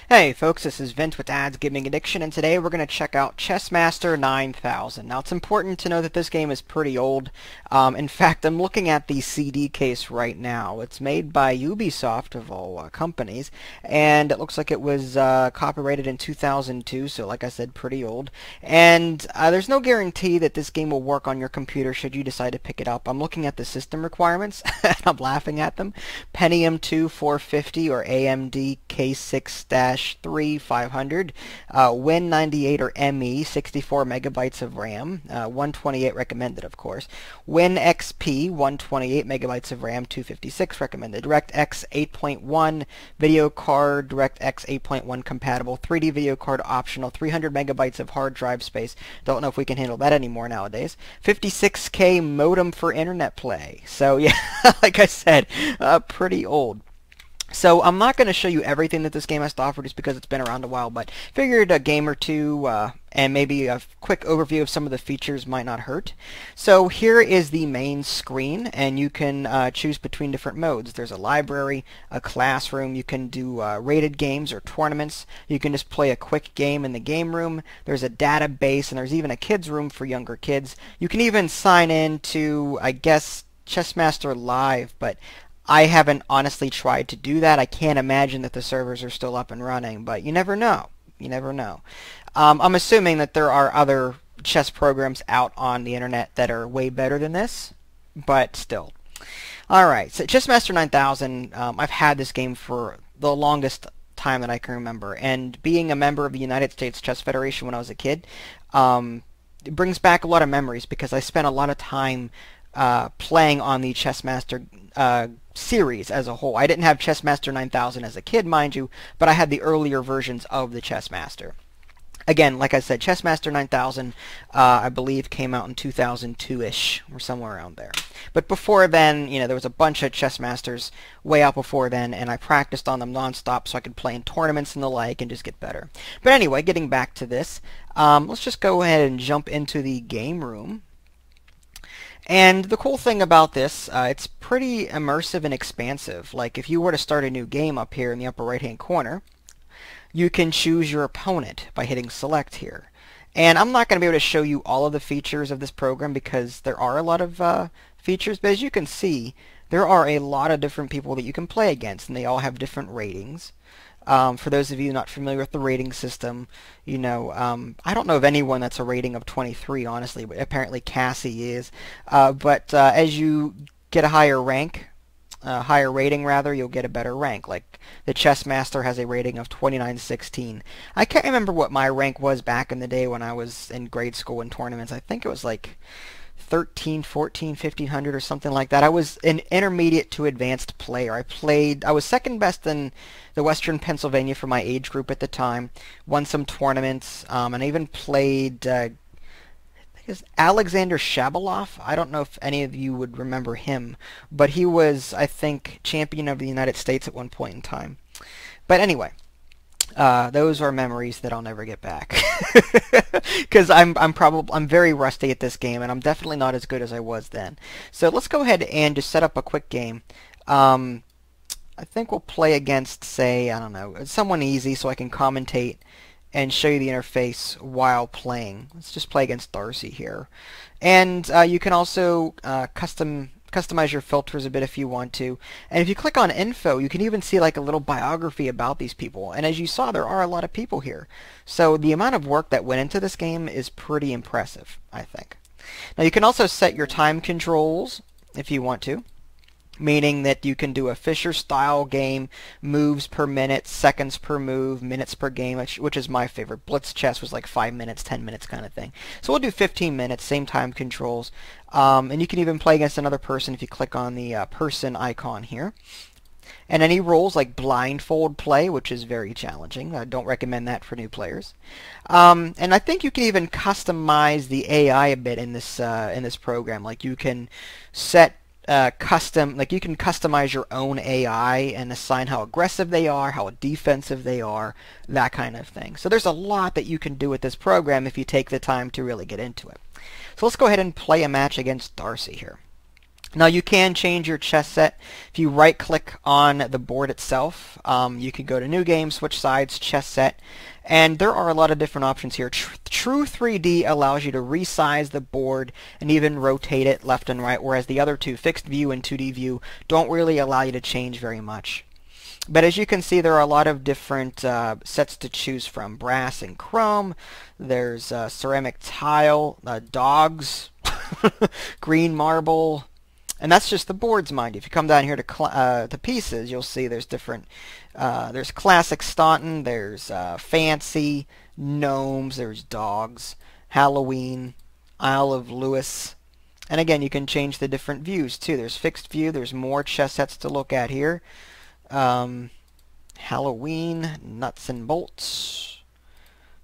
Hey folks, this is Vince with Ads Gaming Addiction, and today we're going to check out Chessmaster 9000. Now it's important to know that this game is pretty old. In fact, I'm looking at the CD case right now. It's made by Ubisoft, of all companies, and it looks like it was copyrighted in 2002, so like I said, pretty old. And there's no guarantee that this game will work on your computer should you decide to pick it up. I'm looking at the system requirements, and I'm laughing at them. Pentium 2 450 or AMD K6-3 500, Win98 or ME, 64 megabytes of RAM, 128 recommended, of course. WinXP, 128 megabytes of RAM, 256 recommended. DirectX 8.1 video card, DirectX 8.1 compatible, 3D video card optional, 300 megabytes of hard drive space. Don't know if we can handle that anymore nowadays. 56K modem for internet play. So yeah, like I said, pretty old. So I'm not going to show you everything that this game has to offer just because it's been around a while, but figured a game or two and maybe a quick overview of some of the features might not hurt. So here is the main screen, and you can choose between different modes. There's a library, a classroom, you can do rated games or tournaments, you can just play a quick game in the game room, there's a database, and there's even a kids room for younger kids. You can even sign in to, I guess, Chessmaster Live, but I haven't honestly tried to do that. I can't imagine that the servers are still up and running, but you never know. You never know. I'm assuming that there are other chess programs out on the internet that are way better than this, but still. Alright, so Chessmaster 9000, I've had this game for the longest time that I can remember, and being a member of the United States Chess Federation when I was a kid, it brings back a lot of memories because I spent a lot of time playing on the Chessmaster series as a whole. I didn't have Chessmaster 9000 as a kid, mind you, but I had the earlier versions of the Chessmaster. Again, like I said, Chessmaster 9000, I believe, came out in 2002-ish, or somewhere around there. But before then, you know, there was a bunch of Chessmasters way out before then, and I practiced on them nonstop so I could play in tournaments and the like and just get better. But anyway, getting back to this, let's just go ahead and jump into the game room. And the cool thing about this, it's pretty immersive and expansive. Like if you were to start a new game up here in the upper right hand corner, you can choose your opponent by hitting select here. And I'm not going to be able to show you all of the features of this program because there are a lot of features, but as you can see, there are a lot of different people that you can play against, and they all have different ratings. For those of you not familiar with the rating system, you know, I don't know of anyone that's a rating of 23, honestly, but apparently Cassie is. But as you get a higher rank, higher rating rather, you'll get a better rank. Like the Chessmaster has a rating of 2916. I can't remember what my rank was back in the day when I was in grade school in tournaments. I think it was like 13, 14, 1500 or something like that. I was an intermediate to advanced player. I was second best in the Western Pennsylvania for my age group at the time. Won some tournaments, and I even played I think it's Alexander Shabalov. I don't know if any of you would remember him, but he was, I think, champion of the United States at one point in time. But anyway, those are memories that I'll never get back because I'm very rusty at this game, and I'm definitely not as good as I was then. So let's go ahead and just set up a quick game. I think we'll play against, say, I don't know, someone easy so I can commentate and show you the interface while playing. Let's just play against Darcy here. And you can also customize your filters a bit if you want to. And if you click on info, you can even see like a little biography about these people. And as you saw, there are a lot of people here. So the amount of work that went into this game is pretty impressive, I think. Now you can also set your time controls if you want to, meaning that you can do a Fischer style game, moves per minute, seconds per move, minutes per game, which is my favorite. Blitz chess was like 5 minutes, 10 minutes kind of thing. So we'll do 15 minutes, same time controls. And you can even play against another person if you click on the person icon here. And any rules like blindfold play, which is very challenging. I don't recommend that for new players. And I think you can even customize the AI a bit in this program. Like you can set you can customize your own AI and assign how aggressive they are, how defensive they are, that kind of thing. So there's a lot that you can do with this program if you take the time to really get into it. So let's go ahead and play a match against Darcy here. Now you can change your chess set. If you right click on the board itself, you can go to New Game, switch sides, chess set, and there are a lot of different options here. True 3D allows you to resize the board and even rotate it left and right, whereas the other two, Fixed View and 2D View, don't really allow you to change very much. But as you can see, there are a lot of different sets to choose from. Brass and chrome, there's ceramic tile, dogs, green marble, and that's just the boards, mind you. If you come down here to pieces, you'll see there's different, there's classic Staunton, there's fancy, gnomes, there's dogs, Halloween, Isle of Lewis. And again, you can change the different views too. There's fixed view, there's more chess sets to look at here. Halloween, nuts and bolts.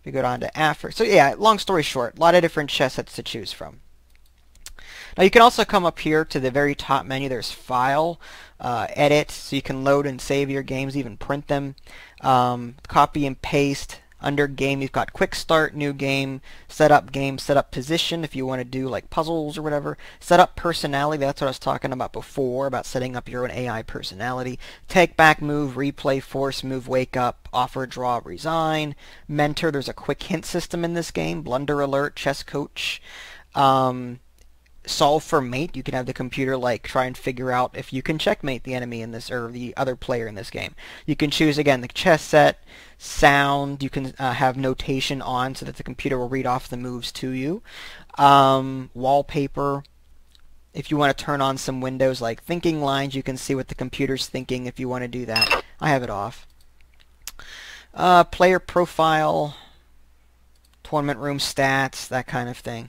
If you go down to Africa. So yeah, long story short, a lot of different chess sets to choose from. Now you can also come up here to the very top menu. There's File, Edit, so you can load and save your games, even print them. Copy and paste. Under Game, you've got Quick Start, New Game, Set Up Game, Set Up Position if you want to do like puzzles or whatever. Set Up Personality, that's what I was talking about before, about setting up your own AI personality. Take Back Move, Replay, Force Move, Wake Up, Offer, Draw, Resign. Mentor, there's a quick hint system in this game. Blunder Alert, Chess Coach. Solve for Mate, you can have the computer like try and figure out if you can checkmate the enemy in this, or the other player in this game. You can choose again the chess set, sound, you can have notation on so that the computer will read off the moves to you. Wallpaper, if you want to turn on some windows like thinking lines, you can see what the computer's thinking if you want to do that. I have it off. Player profile, tournament room stats, that kind of thing.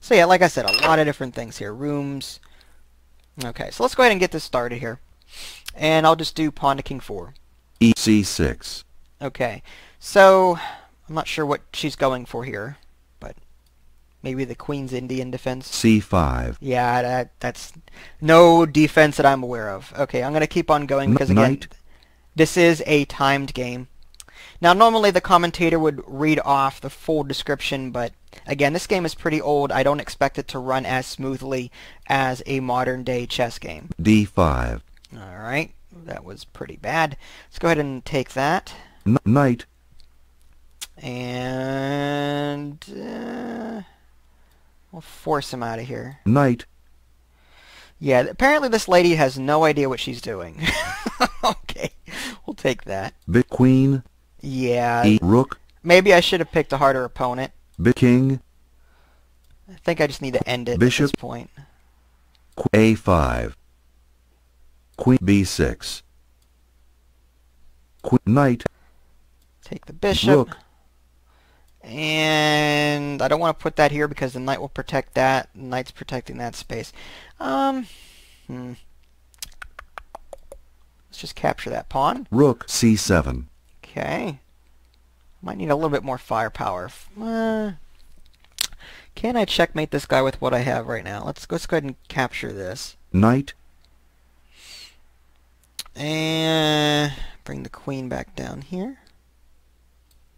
So yeah, like I said, a lot of different things here. Rooms. Okay, so let's go ahead and get this started here. And I'll just do pawn to king 4. EC6. Okay, so I'm not sure what she's going for here, but maybe the queen's Indian defense. C5. Yeah, that's no defense that I'm aware of. Okay, I'm going to keep on going because, again, this is a timed game. Now, normally the commentator would read off the full description, but again, this game is pretty old. I don't expect it to run as smoothly as a modern-day chess game. D5. All right, that was pretty bad. Let's go ahead and take that. Knight. And we'll force him out of here. Knight. Yeah, apparently this lady has no idea what she's doing. Okay, we'll take that. Bit queen. Yeah. Rook. Maybe I should have picked a harder opponent. King. I think I just need to end it Bishop. at this point. A5. Queen B6. Knight. Take the bishop. Rook. And I don't want to put that here because the knight will protect that. The knight's protecting that space. Let's just capture that pawn. Rook C7. Okay. Might need a little bit more firepower. Can I checkmate this guy with what I have right now? Let's go ahead and capture this. Knight. And bring the queen back down here.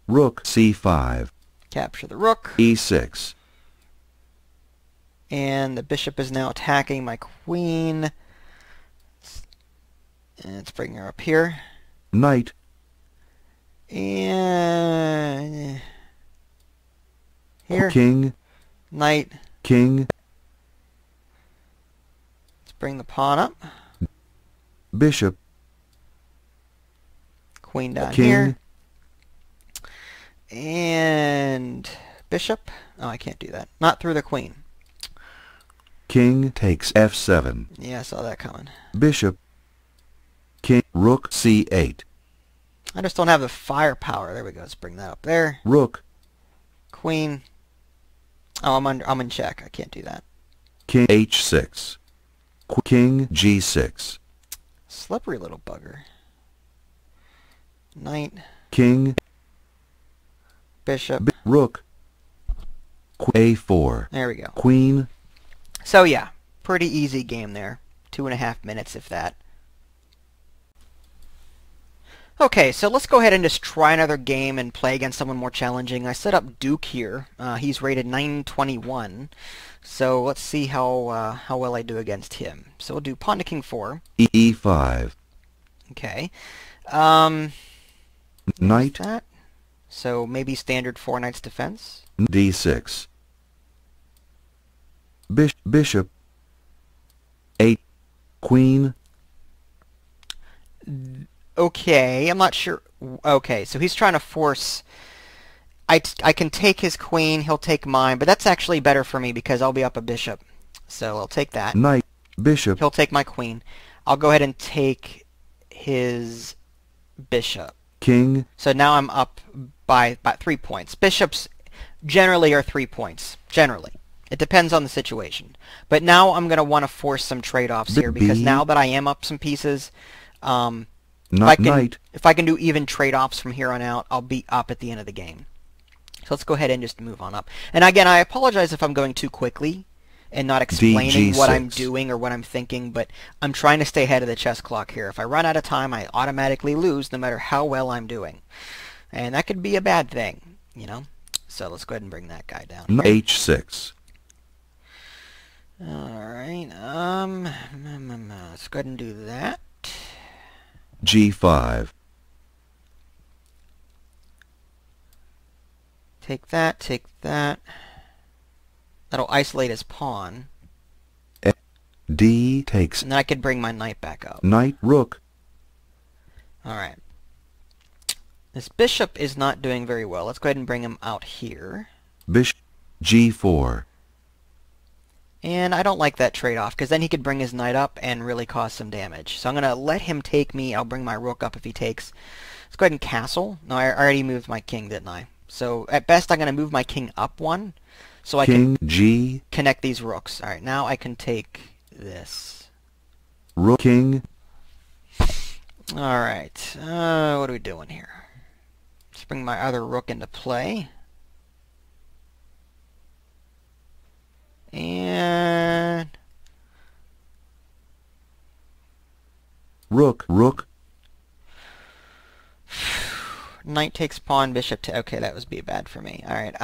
Rook C5. Capture the rook. E6. And the bishop is now attacking my queen. And let's bring her up here. Knight. And here. King. Knight. King. Let's bring the pawn up. Bishop. Queen down King. here. And bishop. Oh, I can't do that. Not through the queen. King takes F7. Yeah, I saw that coming. Bishop. King. Rook C8. I just don't have the firepower. There we go. Let's bring that up there. Rook. Queen. Oh, I'm in check. I can't do that. King H6. King G6. Slippery little bugger. Knight. King. Bishop. Rook. A4. There we go. Queen. So yeah, pretty easy game there. 2.5 minutes, if that. Okay, so let's go ahead and just try another game and play against someone more challenging. I set up Duke here. He's rated 921. So let's see how well I do against him. So we'll do pawn to king 4. E5. Okay. Knight. That. So maybe standard 4 knights defense. D6. Bishop. 8. Queen. Okay, I'm not sure. Okay, so he's trying to force... I can take his queen, he'll take mine, but that's actually better for me because I'll be up a bishop. So I'll take that. Knight. Bishop. He'll take my queen. I'll go ahead and take his bishop. King. So now I'm up by 3 points. Bishops generally are 3 points. Generally. It depends on the situation. But now I'm going to want to force some trade-offs here because now that I am up some pieces... If I can do even trade-offs from here on out, I'll be up at the end of the game. So let's go ahead and just move on up. And again, I apologize if I'm going too quickly and not explaining what I'm doing or what I'm thinking, but I'm trying to stay ahead of the chess clock here. If I run out of time, I automatically lose no matter how well I'm doing. And that could be a bad thing, you know? So let's go ahead and bring that guy down here. H6. Alright, let's go ahead and do that. G5. Take that, take that. That'll isolate his pawn. D takes. And then I could bring my knight back up. Knight, rook. Alright. This bishop is not doing very well. Let's go ahead and bring him out here. Bishop. G4. And I don't like that trade-off, because then he could bring his knight up and really cause some damage. So I'm going to let him take me. I'll bring my rook up if he takes. Let's go ahead and castle. No, I already moved my king, didn't I? So at best, I'm going to move my king up one, so I can connect these rooks. All right, now I can take this. Rook, king. All right, what are we doing here? Let's bring my other rook into play. And rook. Knight takes pawn, bishop to... Okay, that would be bad for me. Alright,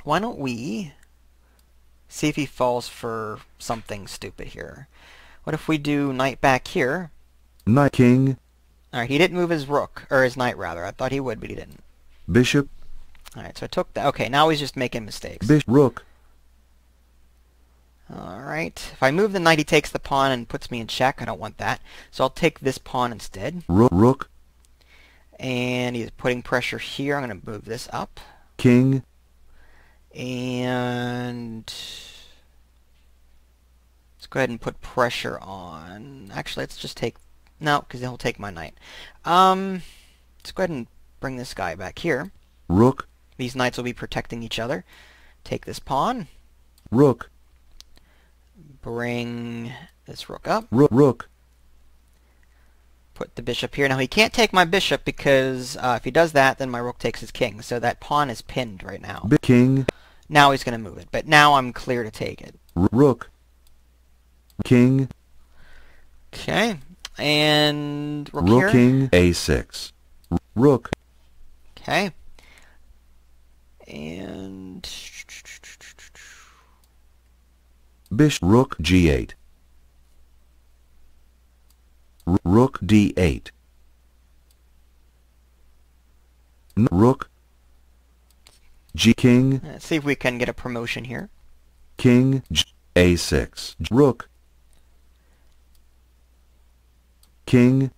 why don't we see if he falls for something stupid here. What if we do knight back here? Knight, king. Alright, he didn't move his rook, or his knight rather. I thought he would, but he didn't. Bishop. Alright, so I took that. Okay, now he's just making mistakes. Bishop, rook. Alright, if I move the knight, he takes the pawn and puts me in check. I don't want that. So I'll take this pawn instead. Rook. And he's putting pressure here. I'm going to move this up. King. And let's go ahead and put pressure on. Actually, let's just take... No, because he'll take my knight. Let's go ahead and bring this guy back here. Rook. These knights will be protecting each other. Take this pawn. Rook. Bring this rook up. Rook. Put the bishop here. Now he can't take my bishop because if he does that, then my rook takes his king. So that pawn is pinned right now. King. Now he's going to move it, but now I'm clear to take it. Rook. King. Okay, and rook Rook here. King. A6. Rook. Okay, and Bishop. Rook G8. Rook D8. Rook. G king. Let's see if we can get a promotion here. King. A6. Rook. King.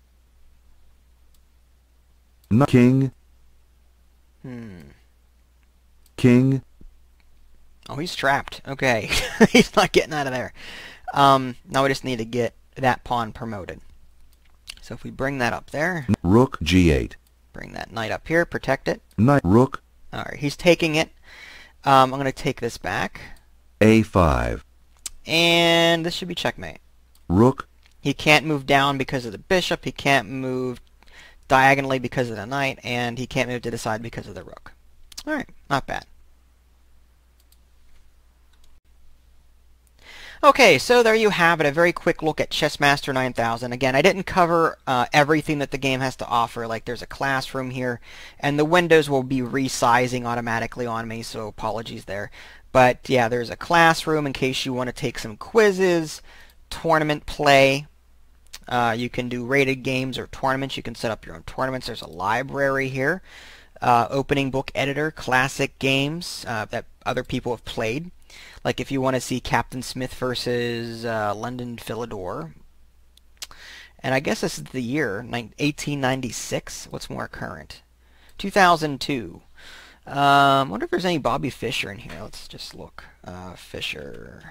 King. King. Oh, he's trapped. Okay, he's not getting out of there. Now we just need to get that pawn promoted. So if we bring that up there. Rook G8. Bring that knight up here, protect it. Knight, rook. Alright, he's taking it. I'm going to take this back. A5. And this should be checkmate. Rook. He can't move down because of the bishop. He can't move diagonally because of the knight. And he can't move to the side because of the rook. Alright, not bad. Okay, so there you have it, a very quick look at Chessmaster 9000. Again, I didn't cover everything that the game has to offer, like there's a classroom here, and the windows will be resizing automatically on me, so apologies there. But yeah, there's a classroom in case you want to take some quizzes, tournament play. You can do rated games or tournaments. You can set up your own tournaments. There's a library here. Opening book editor, classic games that other people have played. Like if you want to see Captain Smith versus London Philidor. And I guess this is the year, 1896. What's more current? 2002. Wonder if there's any Bobby Fischer in here. Let's just look. Fischer.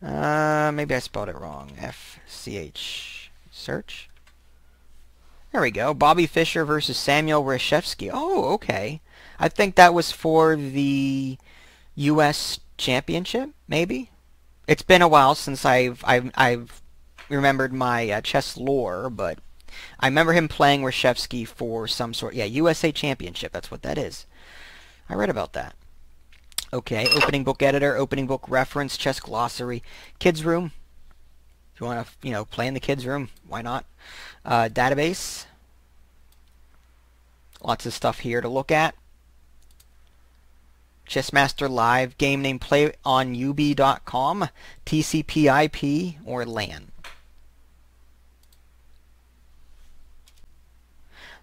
Maybe I spelled it wrong. FCH. Search. There we go. Bobby Fischer versus Samuel Reshevsky. Oh, okay. I think that was for the U.S. Championship, maybe? It's been a while since I've remembered my chess lore, but I remember him playing Reshevsky for some sort... Yeah, USA Championship. That's what that is. I read about that. Okay, opening book editor, opening book reference, chess glossary, kids room. If you want to, play in the kids room, why not? Database. Lots of stuff here to look at. Chessmaster Live, game name playonub.com, TCP/IP, or LAN.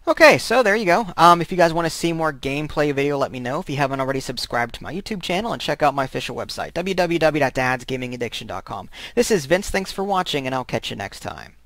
Okay, so there you go. If you guys want to see more gameplay video, let me know. If you haven't already, subscribe to my YouTube channel and check out my official website, www.dadsgamingaddiction.com. This is Vince. Thanks for watching, and I'll catch you next time.